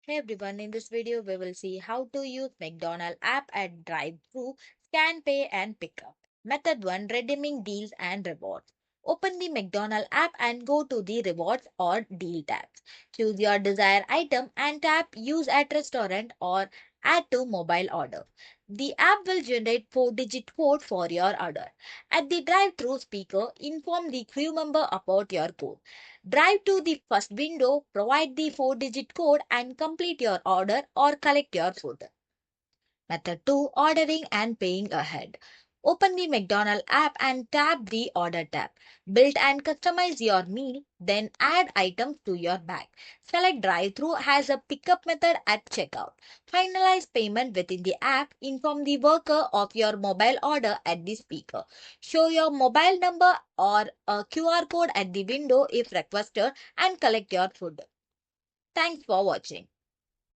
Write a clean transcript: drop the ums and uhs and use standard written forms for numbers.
Hey everyone, in this video we will see how to use McDonald's app at Drive-Thru, scan, pay and pick up. Method 1. Redeeming deals and rewards. Open the McDonald's app and go to the rewards or deal tabs. Choose your desired item and tap use at restaurant or add to mobile order. The app will generate 4-digit code for your order. At the drive-thru speaker, inform the crew member about your code. Drive to the first window, provide the 4-digit code and complete your order or collect your food. Method 2. Ordering and paying ahead. Open the McDonald's app and tap the Order tab. Build and customize your meal, then add items to your bag. Select Drive-Thru as a pickup method at checkout. Finalize payment within the app. Inform the worker of your mobile order at the speaker. Show your mobile number or a QR code at the window if requested and collect your food. Thanks for watching.